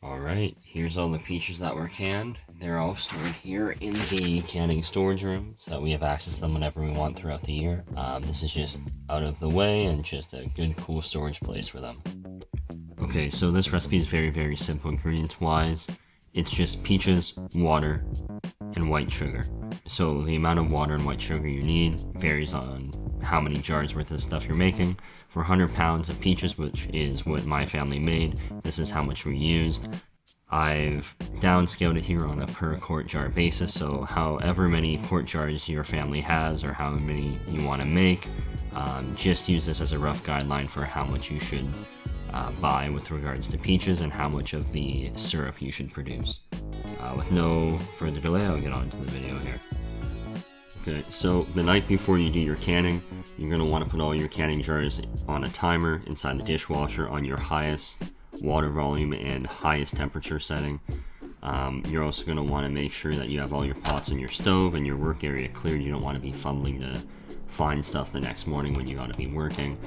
Alright, here's all the peaches that were canned. They're all stored here in the canning storage room so that we have access to them whenever we want throughout the year. This is just out of the way and just a good, cool storage place for them. Okay, so this recipe is very, very simple ingredients-wise. It's just peaches, water, and white sugar. So the amount of water and white sugar you need varies on how many jars worth of stuff you're making. For 100 pounds of peaches, which is what my family made, this is how much we used. I've downscaled it here on a per quart jar basis, so however many quart jars your family has or how many you want to make, just use this as a rough guideline for how much you should buy with regards to peaches and how much of the syrup you should produce. With no further delay, I'll get on to the video here. Okay, so the night before you do your canning, you're going to want to put all your canning jars on a timer inside the dishwasher on your highest water volume and highest temperature setting. You're also going to want to make sure that you have all your pots on your stove and your work area cleared. You don't want to be fumbling to find stuff the next morning when you got to be working.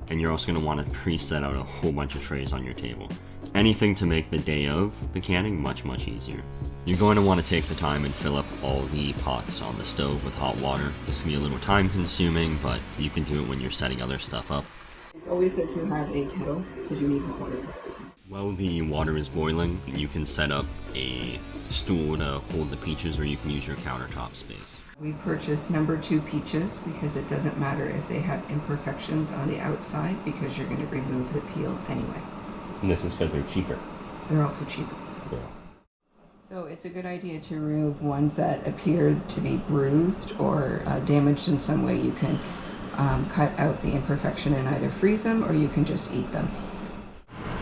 And you're also going to want to pre-set out a whole bunch of trays on your table. Anything to make the day of the canning much, much easier. You're going to want to take the time and fill up all the pots on the stove with hot water. This can be a little time consuming, but you can do it when you're setting other stuff up. It's always good to have a kettle because you need hot water for everything. While the water is boiling, you can set up a stool to hold the peaches, or you can use your countertop space. We purchased number 2 peaches because it doesn't matter if they have imperfections on the outside because you're going to remove the peel anyway. And this is because they're cheaper. They're also cheaper. Yeah. So it's a good idea to remove ones that appear to be bruised or damaged in some way. You can cut out the imperfection and either freeze them or you can just eat them.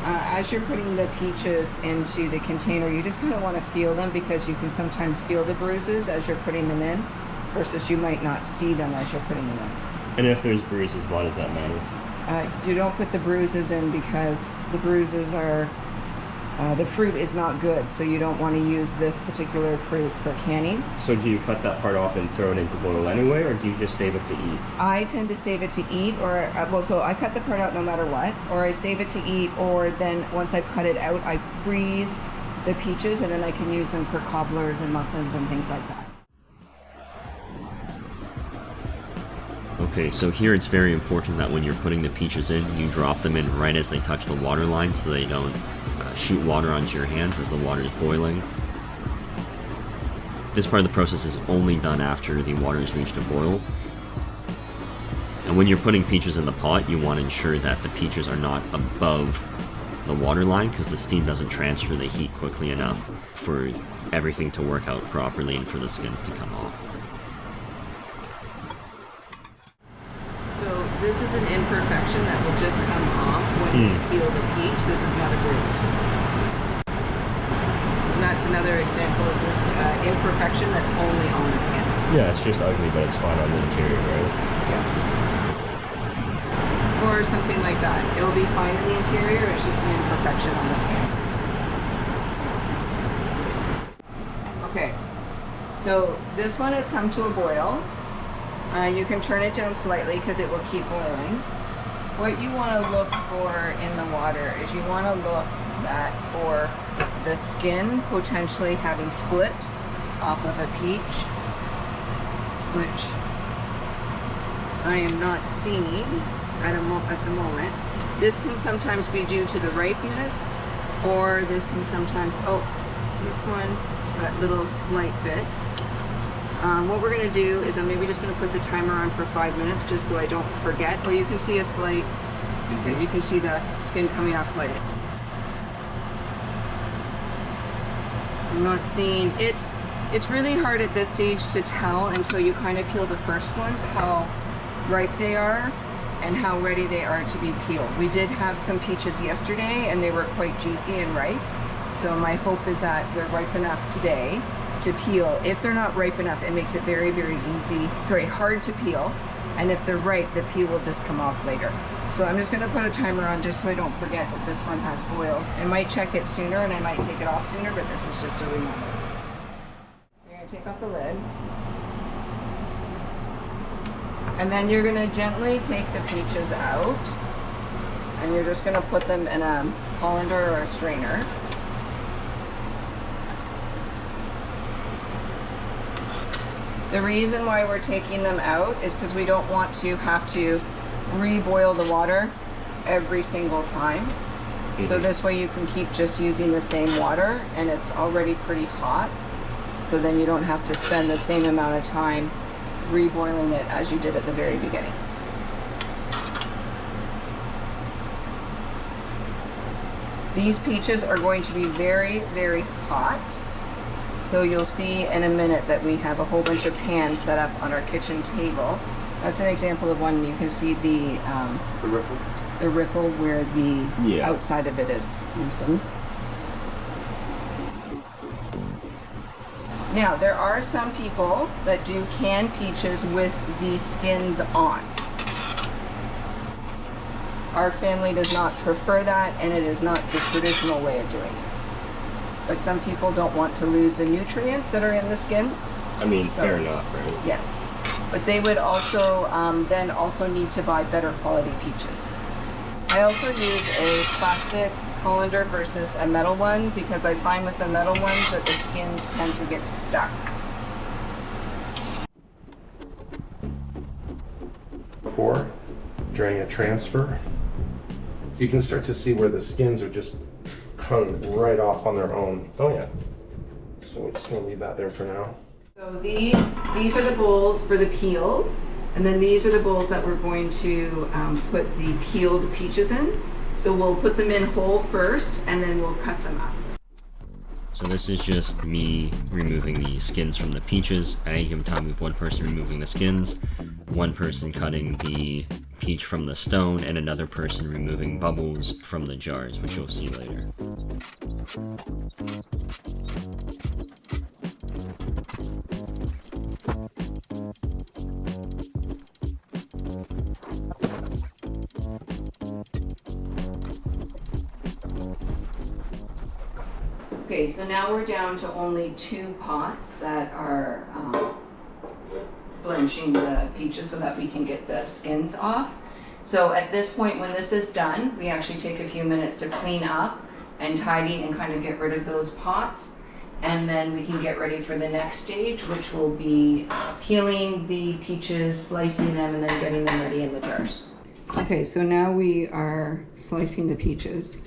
As you're putting the peaches into the container, you just kind of want to feel them because you can sometimes feel the bruises as you're putting them in versus you might not see them as you're putting them in. And if there's bruises, why does that matter? You don't put the bruises in because the bruises are, the fruit is not good, so you don't want to use this particular fruit for canning. So do you cut that part off and throw it into boil anyway, or do you just save it to eat? I tend to save it to eat, or, well, so I cut the part out no matter what, or I save it to eat, or then once I've cut it out, I freeze the peaches, and then I can use them for cobblers and muffins and things like that. Okay, so here it's very important that when you're putting the peaches in, you drop them in right as they touch the water line so they don't shoot water onto your hands as the water is boiling. This part of the process is only done after the water has reached a boil. And when you're putting peaches in the pot, you want to ensure that the peaches are not above the water line because the steam doesn't transfer the heat quickly enough for everything to work out properly and for the skins to come off. So this is an imperfection that will just come off when you peel the peach. This is not a bruise. And that's another example of just imperfection that's only on the skin. Yeah, it's just ugly, but it's fine on the interior, right? Yes. Or something like that. It'll be fine in the interior, it's just an imperfection on the skin. Okay, so this one has come to a boil. You can turn it down slightly because it will keep boiling. What you want to look for in the water is you want to look for the skin potentially having split off of a peach, which I am not seeing at the moment. This can sometimes be due to the ripeness, or this can sometimes, this one, so that little slight bit. What we're going to do is I'm maybe just going to put the timer on for 5 minutes just so I don't forget. Well, you can see a slight, you can see the skin coming off slightly. I'm not seeing, it's really hard at this stage to tell until you kind of peel the first ones how ripe they are and how ready they are to be peeled. We did have some peaches yesterday and they were quite juicy and ripe. So my hope is that they're ripe enough today to peel. If they're not ripe enough, it makes it very, very hard to peel. And if they're ripe, the peel will just come off later. So I'm just gonna put a timer on just so I don't forget that this one has boiled. I might check it sooner and I might take it off sooner, but this is just a reminder. You're gonna take off the lid. And then you're gonna gently take the peaches out and you're just gonna put them in a colander or a strainer. The reason why we're taking them out is because we don't want to have to reboil the water every single time. So this way you can keep just using the same water, and it's already pretty hot. So then you don't have to spend the same amount of time reboiling it as you did at the very beginning. These peaches are going to be very, very hot. So you'll see in a minute that we have a whole bunch of pans set up on our kitchen table. That's an example of one. You can see the ripple where the outside of it is loosened. Now, there are some people that do canned peaches with the skins on. Our family does not prefer that, and it is not the traditional way of doing it. But some people don't want to lose the nutrients that are in the skin. I mean, so, fair enough, right? Yes. But they would also then also need to buy better quality peaches. I also use a plastic colander versus a metal one because I find with the metal ones that the skins tend to get stuck. Before, during a transfer, so you can start to see where the skins are just hung right off on their own. Oh yeah. So we're just gonna leave that there for now. So these are the bowls for the peels, and then these are the bowls that we're going to put the peeled peaches in. So we'll put them in whole first, and then we'll cut them up. So this is just me removing the skins from the peaches. At any given time, we have one person removing the skins, one person cutting the peach from the stone, and another person removing bubbles from the jars, which you'll see later. Okay, so now we're down to only 2 pots that are blanching the peaches so that we can get the skins off. So at this point, when this is done, we actually take a few minutes to clean up and tidy and kind of get rid of those pots. And then we can get ready for the next stage, which will be peeling the peaches, slicing them, and then getting them ready in the jars. Okay, so now we are slicing the peaches.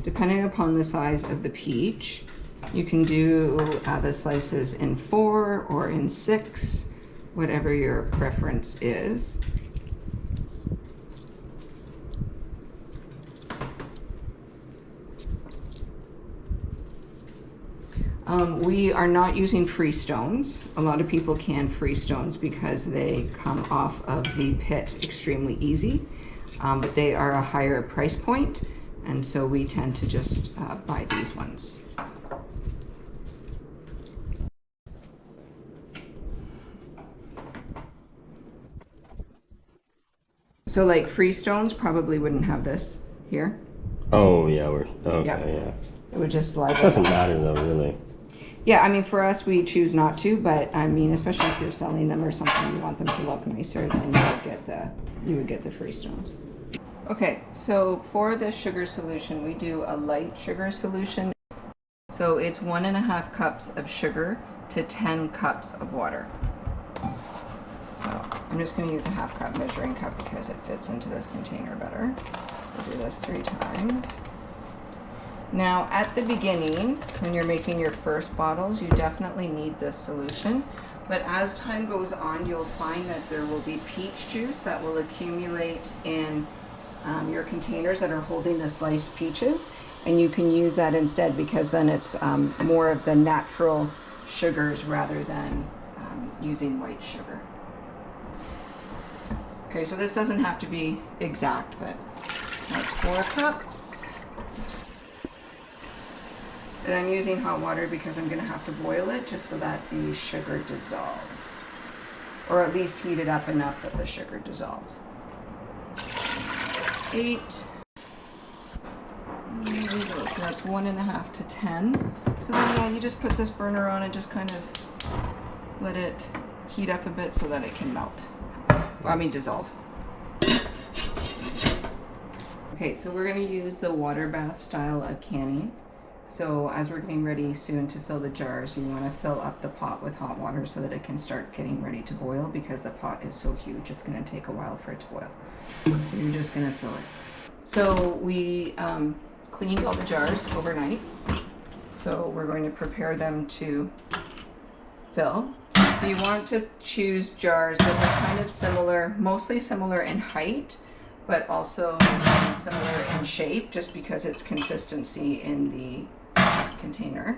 Depending upon the size of the peach, you can do the slices in 4 or in 6, whatever your preference is. We are not using free stones. A lot of people can free stones because they come off of the pit extremely easy, but they are a higher price point, and so we tend to just buy these ones. So like free stones probably wouldn't have this here. Oh yeah, we're okay. Yeah. It would just slide. It doesn't matter though, really. Yeah, I mean, for us, we choose not to, but I mean, especially if you're selling them or something, you want them to look nicer, then you would get the free stones. Okay, so for the sugar solution, we do a light sugar solution. So it's 1.5 cups of sugar to 10 cups of water. So I'm just going to use a 1/2 cup measuring cup because it fits into this container better. So we'll do this 3 times. Now, at the beginning, when you're making your first bottles, you definitely need this solution. But as time goes on, you'll find that there will be peach juice that will accumulate in your containers that are holding the sliced peaches. And you can use that instead because then it's more of the natural sugars rather than using white sugar. Okay, so this doesn't have to be exact, but that's 4 cups. And I'm using hot water because I'm going to have to boil it just so that the sugar dissolves. Or at least heat it up enough that the sugar dissolves. 8. So that's 1.5 to 10. So then yeah, you just put this burner on and just kind of let it heat up a bit so that it can melt. I mean dissolve. Okay, so we're going to use the water bath style of canning. So as we're getting ready soon to fill the jars, you want to fill up the pot with hot water so that it can start getting ready to boil, because the pot is so huge it's going to take a while for it to boil. So you're just going to fill it. So we cleaned all the jars overnight. So we're going to prepare them to fill. So you want to choose jars that are kind of similar, mostly similar in height, but also similar in shape, just because it's consistency in the container.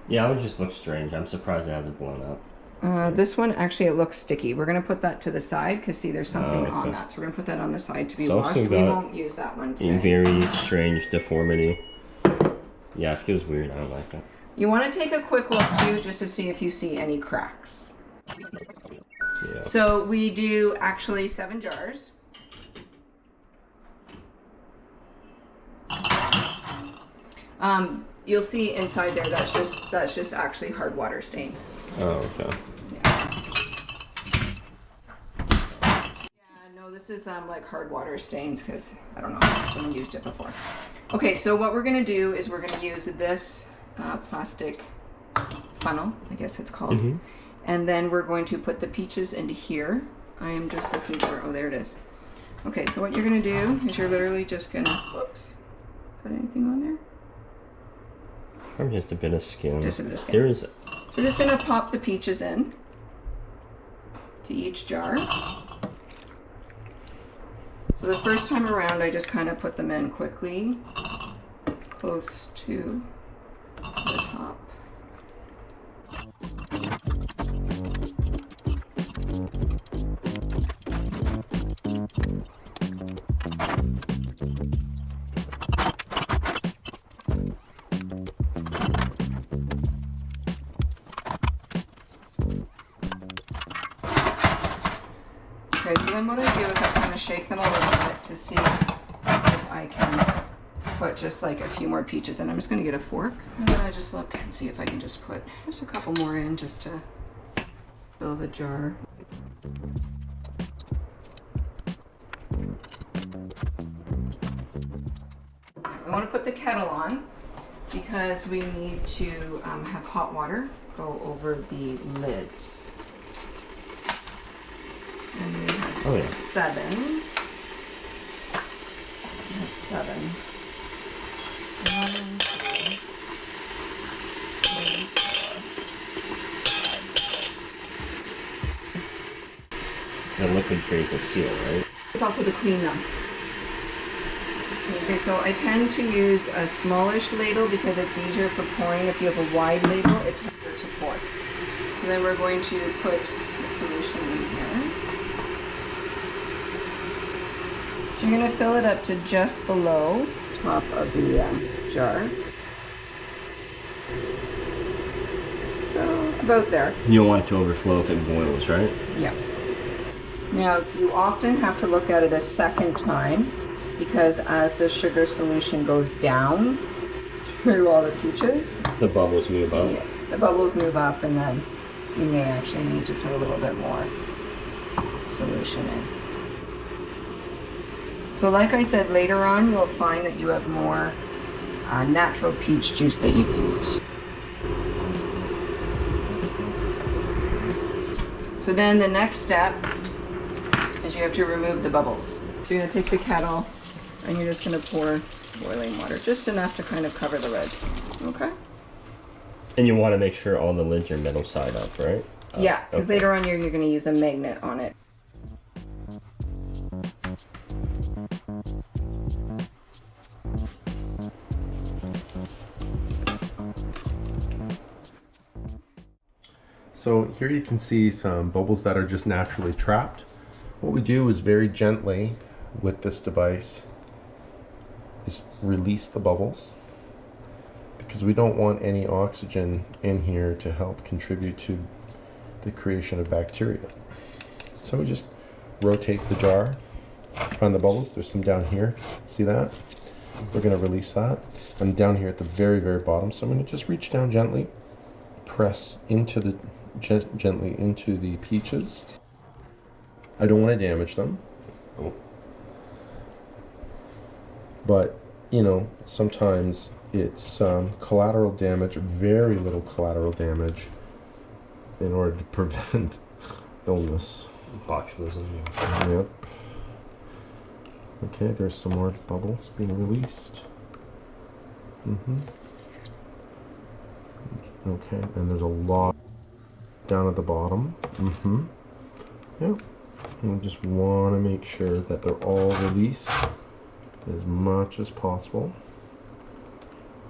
Yeah, it would just look strange. I'm surprised it hasn't blown up. This one, actually, it looks sticky. We're going to put that to the side because, see, there's something on that. So we're going to put that on the side to be washed. We won't use that one today. A very strange deformity. Yeah, it feels weird. I don't like that. You want to take a quick look, too, just to see if you see any cracks. Yeah. So we do actually 7 jars. You'll see inside there, that's just actually hard water stains. Oh, okay. Yeah, no, this is like hard water stains because I don't know, someone used it before. Okay, so what we're gonna do is we're gonna use this plastic funnel, I guess it's called, and then we're going to put the peaches into here. I am just looking for, oh, there it is. Okay, so what you're gonna do is you're literally just gonna, whoops, is that anything on there? Or just a bit of skin. Just a bit of skin. There's. So we're just gonna pop the peaches in to each jar. So the first time around, I just kind of put them in quickly, close to the top. Okay, so then what I do is I kind of shake them a little bit to see if I can put just like a few more peaches in. I'm just going to get a fork, and then I just look and see if I can just put just a couple more in just to fill the jar. I want to put the kettle on because we need to have hot water go over the lids. And we have 7. We have 7. 1, 2, 3, 4, 5, 6. The liquid creates a seal, right? It's also to clean them. Okay, so I tend to use a smallish ladle because it's easier for pouring. If you have a wide ladle, it's harder to pour. So then we're going to put the solution in here. So you're going to fill it up to just below top of the jar. So about there. You don't want it to overflow if it boils, right? Yeah. Now you often have to look at it a second time because as the sugar solution goes down through all the peaches, The bubbles move up. yeah, the bubbles move up, and then you may actually need to put a little bit more solution in. So like I said, later on you'll find that you have more natural peach juice that you can use. So then the next step is you have to remove the bubbles. So you're going to take the kettle and you're just going to pour boiling water, just enough to kind of cover the lids. Okay? And you want to make sure all the lids are middle side up, right? Yeah, because okay. later on you're going to use a magnet on it. So here you can see some bubbles that are just naturally trapped. What we do is very gently with this device is release the bubbles, because we don't want any oxygen in here to help contribute to the creation of bacteria. So we just rotate the jar, find the bubbles. There's some down here, see that? We're going to release that. And down here at the very, very bottom, so I'm going to just reach down gently, press into the gently into the peaches. I don't want to damage them. Oh. But, you know, sometimes it's collateral damage, very little collateral damage, in order to prevent illness. Botulism. Yep. Okay, there's some more bubbles being released. Okay, and there's a lot down at the bottom. Yep. And we just want to make sure that they're all released as much as possible.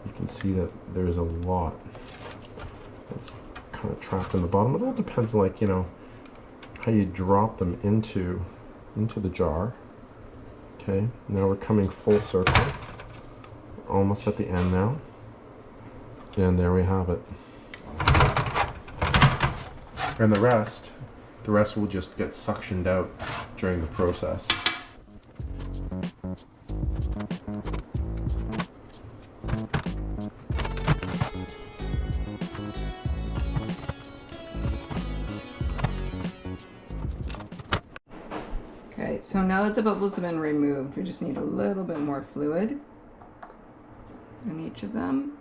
You can see that there's a lot that's kind of trapped in the bottom. It all depends, like, you know, how you drop them into the jar. Okay, now we're coming full circle. Almost at the end now. And there we have it. And the rest will just get suctioned out during the process. Okay, so now that the bubbles have been removed, we just need a little bit more fluid in each of them.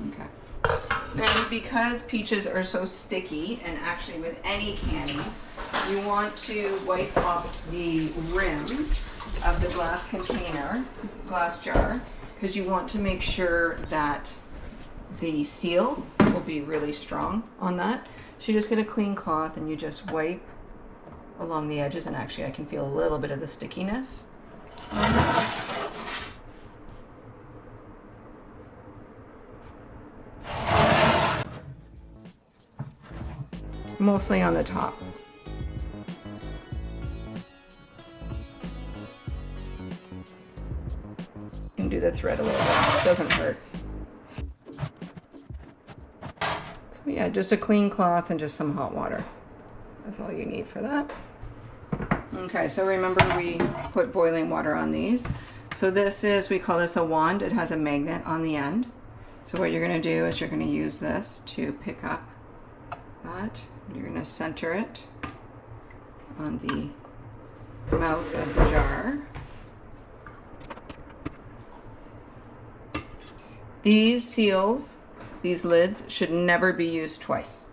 Okay. And because peaches are so sticky, and actually with any canning, you want to wipe off the rims of the glass container, glass jar, because you want to make sure that the seal will be really strong on that. So you just get a clean cloth and you just wipe along the edges, and actually I can feel a little bit of the stickiness. Mostly on the top. You can do the thread a little bit, it doesn't hurt. So yeah, just a clean cloth and just some hot water. That's all you need for that. Okay, so remember we put boiling water on these. So this is, we call this a wand. It has a magnet on the end. So what you're gonna do is you're gonna use this to pick up that. You're gonna center it on the mouth of the jar. These seals, these lids, should never be used twice.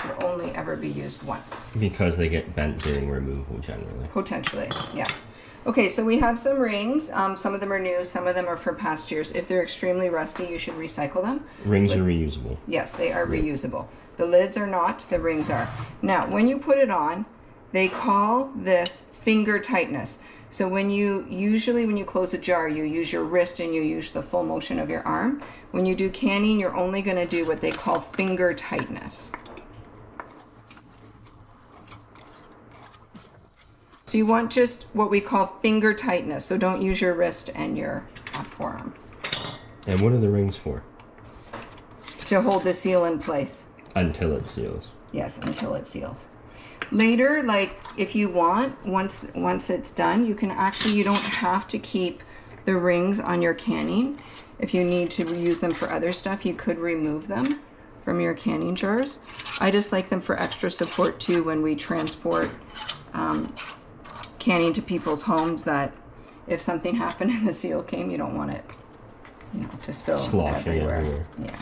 Should only ever be used once. Because they get bent during removal generally. Potentially, yes. Okay, so we have some rings. Some of them are new, some of them are for past years. If they're extremely rusty, you should recycle them. Rings are reusable. Yes, they are reusable. The lids are not, the rings are. Now, when you put it on, they call this finger tightness. So usually when you close a jar, you use your wrist and you use the full motion of your arm. When you do canning, you're only gonna do what they call finger tightness. So you want just what we call finger tightness. So don't use your wrist and your forearm. And what are the rings for? To hold the seal in place. Until it seals. Yes, until it seals. Later, like if you want, once it's done, you can actually, you don't have to keep the rings on your canning. If you need to reuse them for other stuff, you could remove them from your canning jars. I just like them for extra support too when we transport canning to people's homes, that if something happened and the seal came, you don't want it, you know, to spill Sloshing everywhere. Yeah.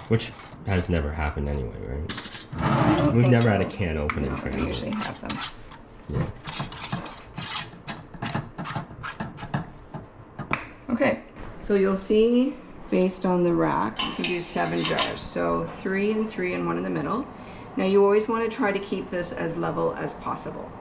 Which has never happened anyway, right? I don't We've think never so. had a can open No, and we transport. usually have them. Yeah. Okay, so you'll see based on the rack, you can do 7 jars. So 3 and 3 and 1 in the middle. Now you always want to try to keep this as level as possible.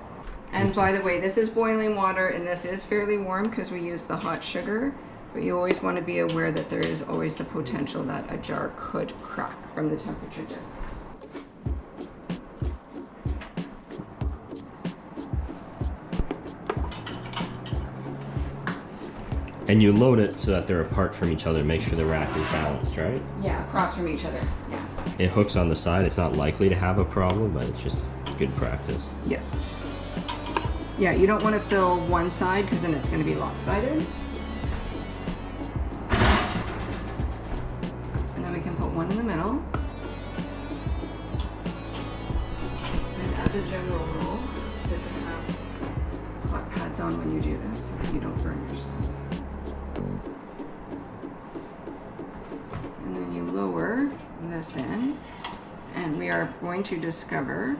And by the way, this is boiling water and this is fairly warm because we use the hot sugar, but you always want to be aware that there is always the potential that a jar could crack from the temperature difference. And you load it so that they're apart from each other, make sure the rack is balanced, right? Yeah, across from each other, yeah. It hooks on the side, it's not likely to have a problem, but it's just good practice. Yes. Yeah, you don't want to fill one side because then it's going to be lopsided. And then we can put one in the middle. And as a general rule, it's good to have hot pads on when you do this so that you don't burn yourself. this in, and we are going to discover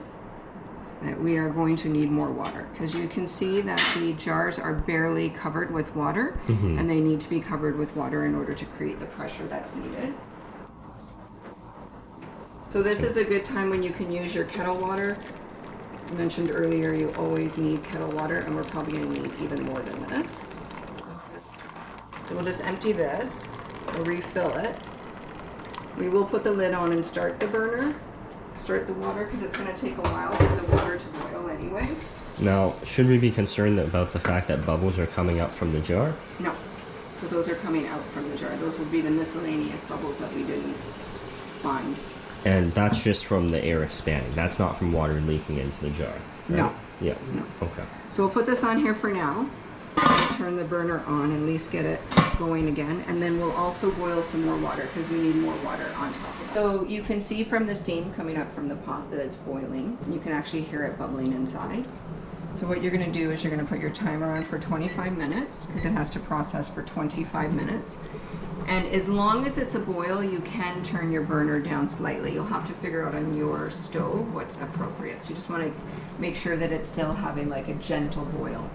that we are going to need more water, because you can see that the jars are barely covered with water, and they need to be covered with water in order to create the pressure that's needed. So this is a good time when you can use your kettle water. I mentioned earlier you always need kettle water, and we're probably going to need even more than this. So we'll just empty this, we'll refill it. We will put the lid on and start the burner. Start the water, because it's going to take a while for the water to boil anyway. Now, should we be concerned about the fact that bubbles are coming up from the jar? No, because those are coming out from the jar. Those would be the miscellaneous bubbles that we didn't find. And that's just from the air expanding. That's not from water leaking into the jar. Right? No. Yeah. No. Okay. So we'll put this on here for now. Turn the burner on and at least get it going again, and then we'll also boil some more water because we need more water on top of it. So you can see from the steam coming up from the pot that it's boiling. You can actually hear it bubbling inside. So what you're going to do is you're going to put your timer on for 25 minutes because it has to process for 25 minutes. And as long as it's a boil, you can turn your burner down slightly. You'll have to figure out on your stove what's appropriate. So you just want to make sure that it's still having like a gentle boil.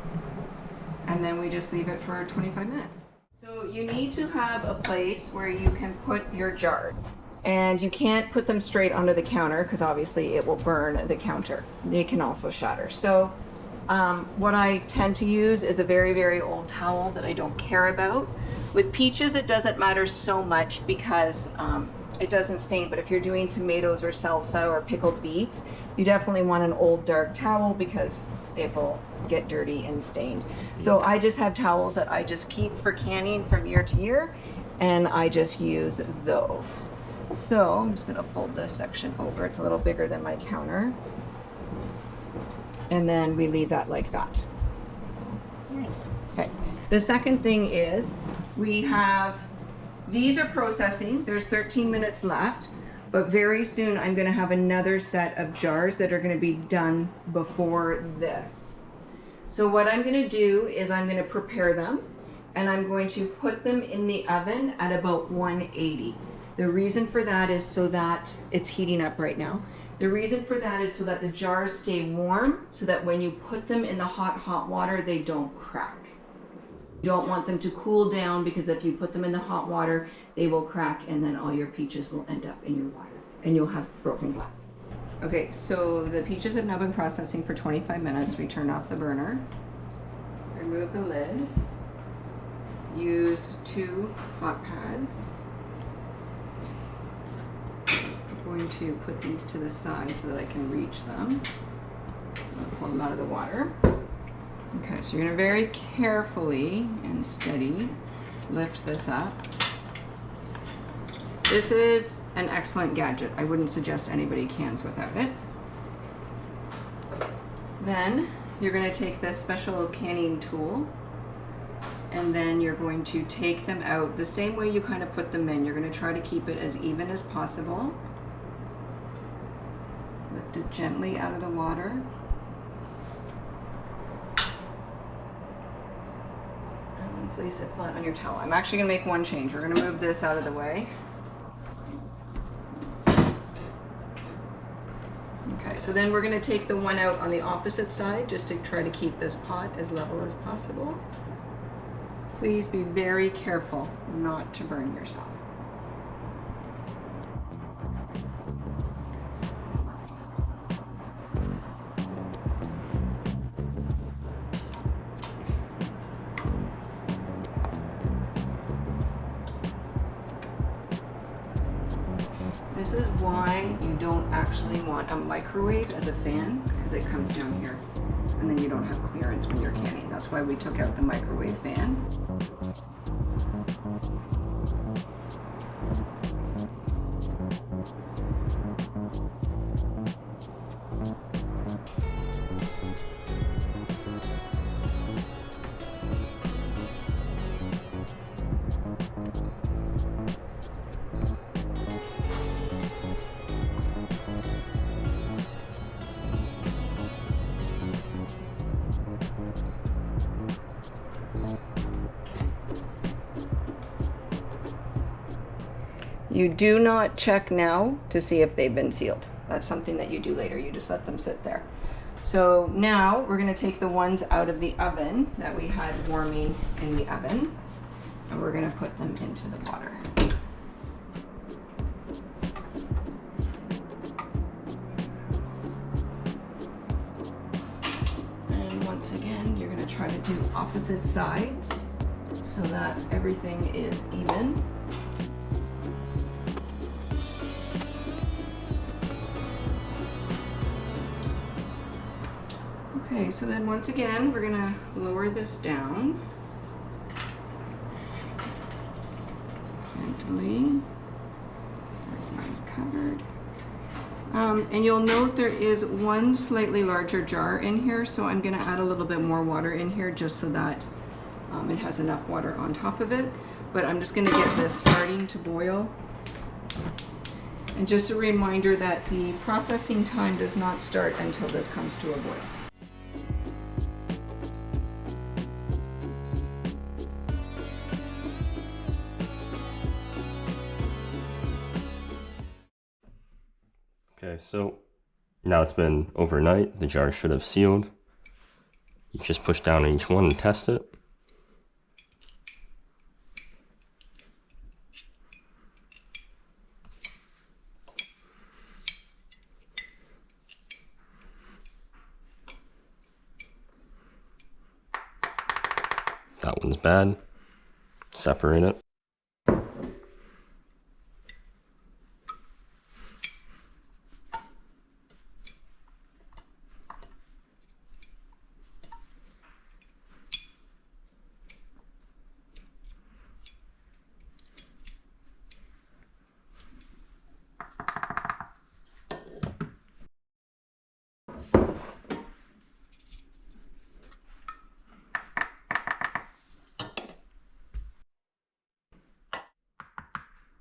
And then we just leave it for 25 minutes. So you need to have a place where you can put your jar. And you can't put them straight onto the counter because obviously it will burn the counter. They can also shatter. So what I tend to use is a very, very old towel that I don't care about. With peaches, it doesn't matter so much because it doesn't stain, but if you're doing tomatoes or salsa or pickled beets, you definitely want an old dark towel because it will get dirty and stained. So I just have towels that I just keep for canning from year to year, and I just use those. So I'm just gonna fold this section over. It's a little bigger than my counter. And then we leave that like that. Okay. The second thing is we have, these are processing. There's 13 minutes left, but very soon I'm gonna have another set of jars that are gonna be done before this. So what I'm gonna do is I'm gonna prepare them and I'm going to put them in the oven at about 180. The reason for that is so that it's heating up right now. The reason for that is so that the jars stay warm, so that when you put them in the hot water, they don't crack. You don't want them to cool down because if you put them in the hot water, they will crack and then all your peaches will end up in your water and you'll have broken glass. Okay, so the peaches have now been processing for 25 minutes. We turn off the burner, remove the lid, use 2 hot pads. I'm going to put these to the side so that I can reach them. I'll pull them out of the water. Okay, so you're gonna very carefully and steady lift this up. This is an excellent gadget. I wouldn't suggest anybody cans without it. Then you're gonna take this special canning tool and then you're going to take them out the same way you kind of put them in. You're gonna try to keep it as even as possible. Lift it gently out of the water. And place it flat on your towel. I'm actually gonna make one change. We're gonna move this out of the way. Okay, so then we're gonna take the one out on the opposite side just to try to keep this pot as level as possible. Please be very careful not to burn yourself. This is why you don't actually want a microwave as a fan, because it comes down here and then you don't have clearance when you're canning. That's why we took out the microwave fan. You do not check now to see if they've been sealed. That's something that you do later. You just let them sit there. So now we're going to take the ones out of the oven that we had warming in the oven, and we're going to put them into the water. And once again, you're going to try to do opposite sides so that everything is even. Okay, so then once again, we're gonna lower this down gently. Everything's covered. And you'll note there is one slightly larger jar in here, so I'm gonna add a little bit more water in here just so that it has enough water on top of it. But I'm just gonna get this starting to boil. And just a reminder that the processing time does not start until this comes to a boil. Okay, so now it's been overnight. The jar should have sealed. You just push down on each one and test it. That one's bad. Separate it.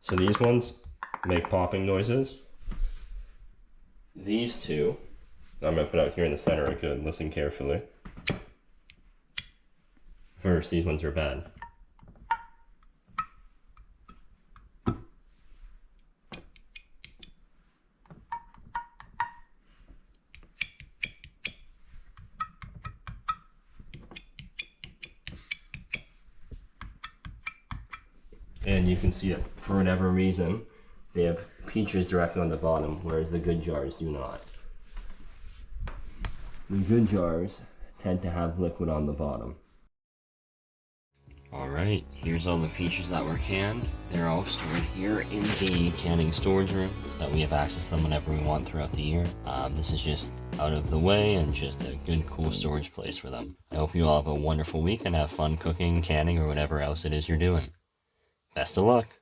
So these ones make popping noises. These two, I'm going to put out here in the center, I could listen carefully. First, these ones are bad. And you can see it, for whatever reason, they have peaches directly on the bottom, whereas the good jars do not. The good jars tend to have liquid on the bottom. Alright, here's all the peaches that were canned. They're all stored here in the canning storage room so that we have access to them whenever we want throughout the year. This is just out of the way and just a good, cool storage place for them. I hope you all have a wonderful week and have fun cooking, canning, or whatever else it is you're doing. Best of luck!